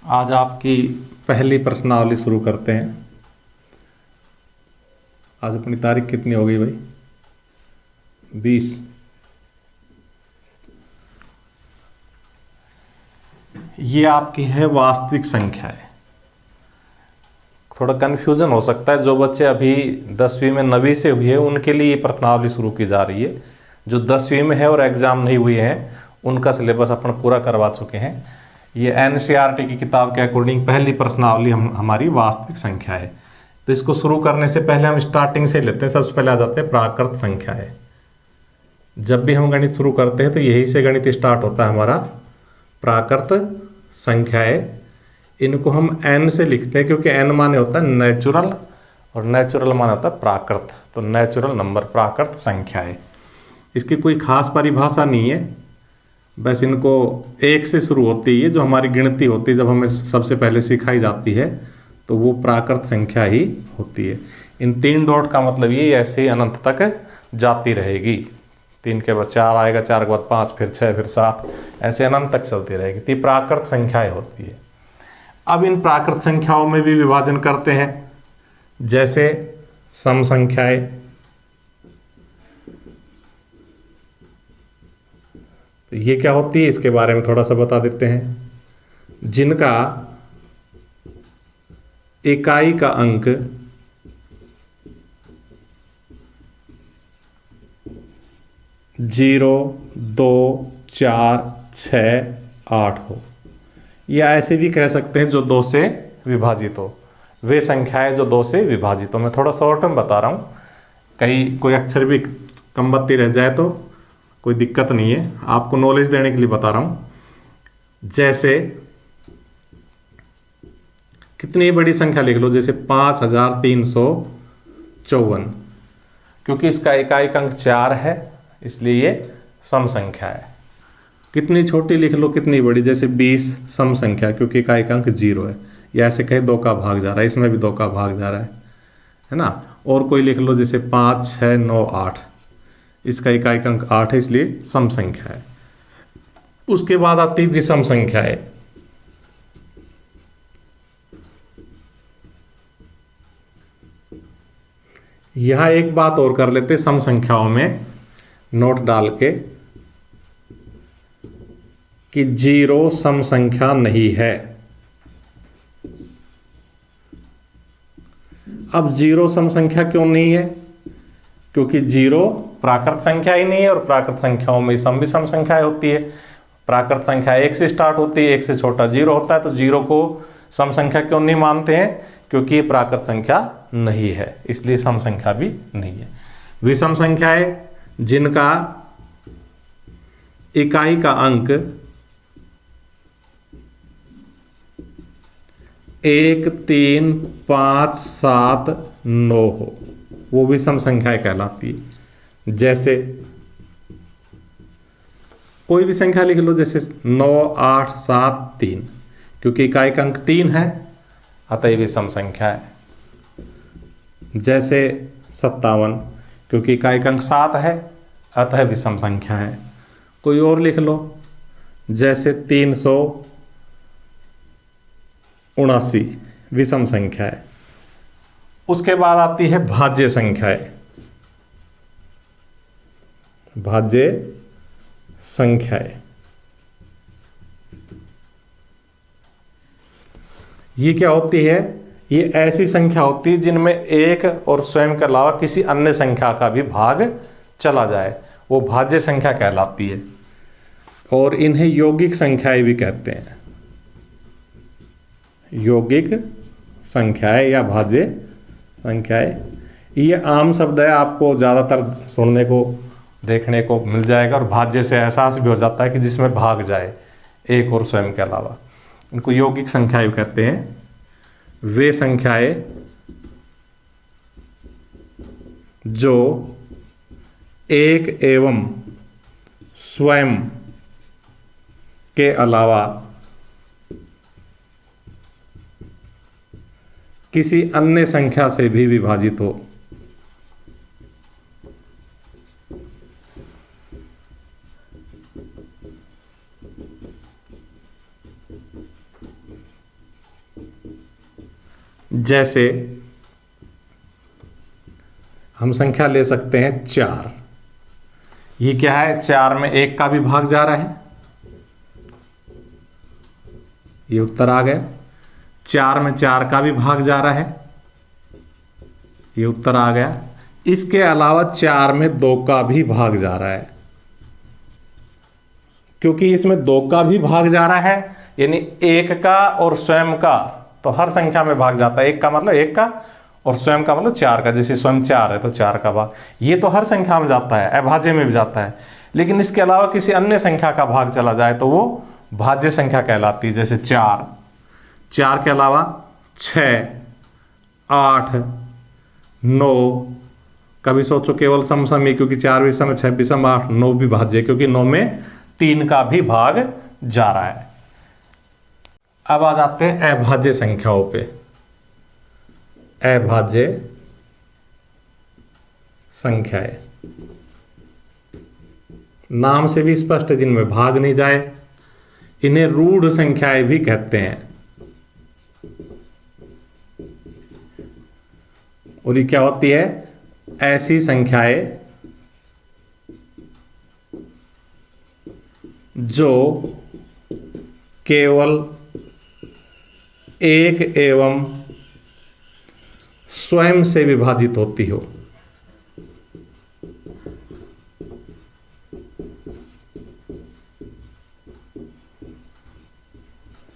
आज आपकी पहली प्रश्नावली शुरू करते हैं। आज अपनी तारीख कितनी हो गई भाई? 20। ये आपकी है वास्तविक संख्या है। थोड़ा कन्फ्यूजन हो सकता है, जो बच्चे अभी 10वीं में नवी से हुए हैं उनके लिए ये प्रश्नावली शुरू की जा रही है। जो 10वीं में है और एग्जाम नहीं हुए हैं उनका सिलेबस अपन पूरा करवा चुके हैं। ये NCERT की किताब के अकॉर्डिंग पहली प्रश्नावली हमारी वास्तविक संख्या है। तो इसको शुरू करने से पहले हम स्टार्टिंग से लेते हैं। सबसे पहले आ जाते हैं प्राकृत संख्या है। जब भी हम गणित शुरू करते हैं तो यही से गणित स्टार्ट होता है हमारा। प्राकृत संख्या है, इनको हम n से लिखते हैं क्योंकि n माने होता है नेचुरल और नेचुरल माने होता है प्राकृत। तो नेचुरल नंबर प्राकृत संख्या है। इसकी कोई खास परिभाषा नहीं है, बस इनको एक से शुरू होती है। जो हमारी गिनती होती है जब हमें सबसे पहले सिखाई जाती है तो वो प्राकृत संख्या ही होती है। इन 3 डॉट का मतलब ये ऐसे ही अनंत तक जाती रहेगी। 3 के बाद 4 आएगा, 4 के बाद 5, फिर 6, फिर 7, ऐसे अनंत तक चलती रहेगी। तो ये प्राकृत संख्याएं होती है। अब इन प्राकृत संख्याओं में भी विभाजन करते हैं, जैसे सम संख्याएं। तो ये क्या होती है इसके बारे में थोड़ा सा बता देते हैं। जिनका इकाई का अंक 0, 2, 4, 6, 8 हो, या ऐसे भी कह सकते हैं जो 2 से विभाजित हो। वे संख्याएं जो 2 से विभाजित हो। मैं थोड़ा शॉर्ट में बता रहा हूँ, कहीं कोई अक्षर भी कम बत्ती रह जाए तो कोई दिक्कत नहीं है, आपको नॉलेज देने के लिए बता रहा हूँ। जैसे कितनी बड़ी संख्या लिख लो, जैसे 5354, क्योंकि इसका इकाई अंक 4 है इसलिए ये सम संख्या है। कितनी छोटी लिख लो, कितनी बड़ी, जैसे 20 सम संख्या, क्योंकि इकाई अंक 0 है। या ऐसे कहे 2 का भाग जा रहा है, इसमें भी 2 का भाग जा रहा है ना। और कोई लिख लो जैसे 5, 6, 9, 8, इसका इकाई अंक 8 है इसलिए सम संख्या है। उसके बाद आती है विषम संख्या है। यहां एक बात और कर लेते सम संख्याओं में नोट डाल के कि 0 सम संख्या नहीं है। अब 0 सम संख्या क्यों नहीं है? क्योंकि 0 प्राकृत संख्या ही नहीं है, और प्राकृत संख्याओं में सम विषम संख्याएं होती है। प्राकृत संख्या 1 से स्टार्ट होती है, 1 से छोटा 0 होता है। तो 0 को सम संख्या क्यों नहीं मानते हैं? क्योंकि ये प्राकृत संख्या नहीं है, इसलिए सम संख्या भी नहीं है। विषम संख्याएं जिनका इकाई का अंक 1, 3, 5, 7, 9 हो, वो विषम संख्याएं कहलाती है। जैसे कोई भी संख्या लिख लो, जैसे 9, 8, 7, 3, क्योंकि इकाई का अंक 3 है अतः ये विषम संख्या है। जैसे 57, क्योंकि इकाई का अंक 7 है अतः विषम संख्या है। कोई और लिख लो, जैसे 379, विषम संख्या है। उसके बाद आती है भाज्य संख्याएं। भाज्य संख्याएं ये क्या होती है? ये ऐसी संख्या होती है जिनमें एक और स्वयं के अलावा किसी अन्य संख्या का भी भाग चला जाए, वो भाज्य संख्या कहलाती है। और इन्हें यौगिक संख्याएं भी कहते हैं। यौगिक संख्याएं या भाज्य संख्याएं, ये आम शब्द है, आपको ज़्यादातर सुनने को देखने को मिल जाएगा। और भाज्य से एहसास भी हो जाता है कि जिसमें भाग जाए एक और स्वयं के अलावा, इनको यौगिक संख्याएं कहते हैं। वे संख्याएं जो एक एवं स्वयं के अलावा किसी अन्य संख्या से भी विभाजित हो। जैसे हम संख्या ले सकते हैं 4। ये क्या है, 4 में 1 का भी भाग जा रहा है, ये उत्तर आ गया। 4 में 4 का भी भाग जा रहा है, ये उत्तर आ गया। इसके अलावा 4 में 2 का भी भाग जा रहा है, क्योंकि इसमें 2 का भी भाग जा रहा है, यानी 1 का और स्वयं का तो हर संख्या में भाग जाता है। 1 का मतलब 1 का और स्वयं का मतलब 4 का, जैसे स्वयं 4 है तो 4 का भाग, ये तो हर संख्या में जाता है, अभाज्य में भी जाता है। लेकिन इसके अलावा किसी अन्य संख्या का भाग चला जाए तो वो भाज्य संख्या कहलाती है। जैसे 4 के अलावा 6, 8, 9, कभी सोचो केवल सम ही, क्योंकि 4 भी सम, 6 भी सम, 8, 9 भी भाज्य, क्योंकि 9 में 3 का भी भाग जा रहा है। अब आ जाते हैं अभाज्य संख्याओं पे। अभाज्य संख्याएं, नाम से भी स्पष्ट, जिनमें भाग नहीं जाए, इन्हें रूढ़ संख्याएं भी कहते हैं। और ये क्या होती है, ऐसी संख्याएं जो केवल एक एवं स्वयं से विभाजित होती हो।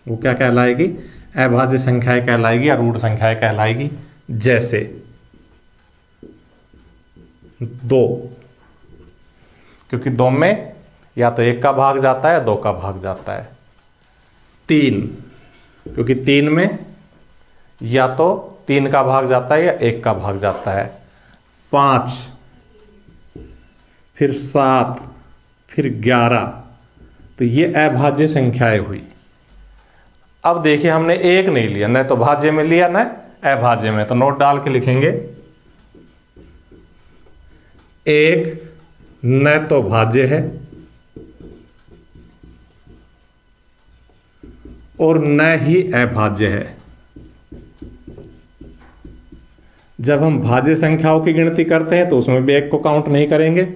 वो क्या कहलाएगी, अभाज्य संख्याएं कहलाएगी या रूढ़ संख्याएं कहलाएगी। जैसे 2, क्योंकि 2 में या तो 1 का भाग जाता है, 2 का भाग जाता है। 3, क्योंकि 3 में या तो 3 का भाग जाता है या 1 का भाग जाता है। 5, फिर 7, फिर 11, तो ये अभाज्य संख्याएं हुई। अब देखिए हमने 1 नहीं लिया, न तो भाज्य में लिया न अभाज्य में, तो नोट डाल के लिखेंगे 1 न तो भाज्य है और न ही अभाज्य है। जब हम भाज्य संख्याओं की गिनती करते हैं तो उसमें भी 1 को काउंट नहीं करेंगे,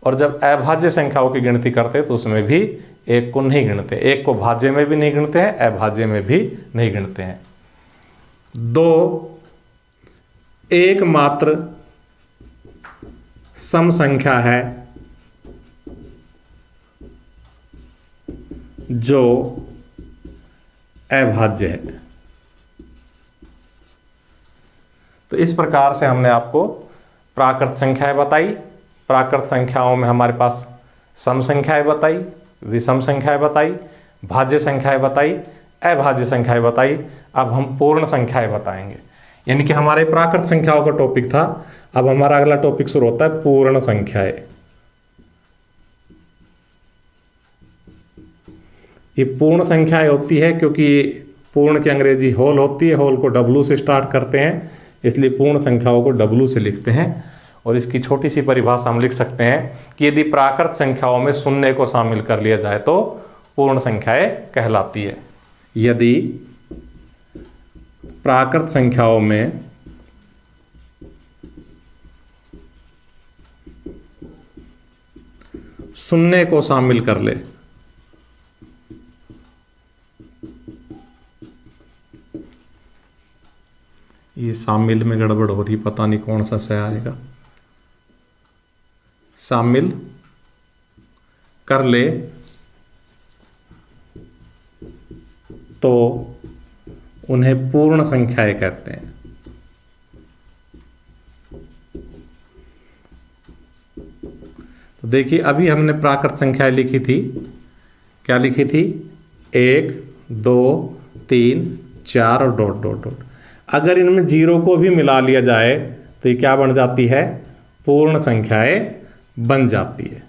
और जब अभाज्य संख्याओं की गिनती करते हैं तो उसमें भी 1 को नहीं गिनते। 1 को भाज्य में भी नहीं गिनते हैं, अभाज्य में भी नहीं गिनते हैं। 2 एकमात्र सम संख्या है जो अभाज्य है। तो इस प्रकार से हमने आपको प्राकृत संख्याएं बताई। प्राकृत संख्याओं में हमारे पास सम संख्याएं बताई, विषम संख्याएं बताई, भाज्य संख्याएं बताई, अभाज्य संख्याएं बताई। अब हम पूर्ण संख्याएं बताएंगे, यानी कि हमारे प्राकृत संख्याओं का टॉपिक था। अब हमारा अगला टॉपिक शुरू होता है पूर्ण संख्याएं। ये पूर्ण संख्याएं होती है क्योंकि पूर्ण की अंग्रेजी होल होती है, होल को W से स्टार्ट करते हैं, इसलिए पूर्ण संख्याओं को W से लिखते हैं। और इसकी छोटी सी परिभाषा हम लिख सकते हैं कि यदि प्राकृत संख्याओं में शून्य को शामिल कर लिया जाए तो पूर्ण संख्याएं कहलाती है। यदि प्राकृत संख्याओं में शून्य को शामिल कर ले ये शामिल में गड़बड़ हो रही, पता नहीं कौन सा सही आएगा। शामिल कर ले तो उन्हें पूर्ण संख्याएं कहते हैं। तो देखिए अभी हमने प्राकृत संख्याएं लिखी थी, क्या लिखी थी, 1, 2, 3, 4 और डॉट डॉट डॉट। अगर इनमें 0 को भी मिला लिया जाए तो ये क्या बन जाती है, पूर्ण संख्याएं बन जाती है।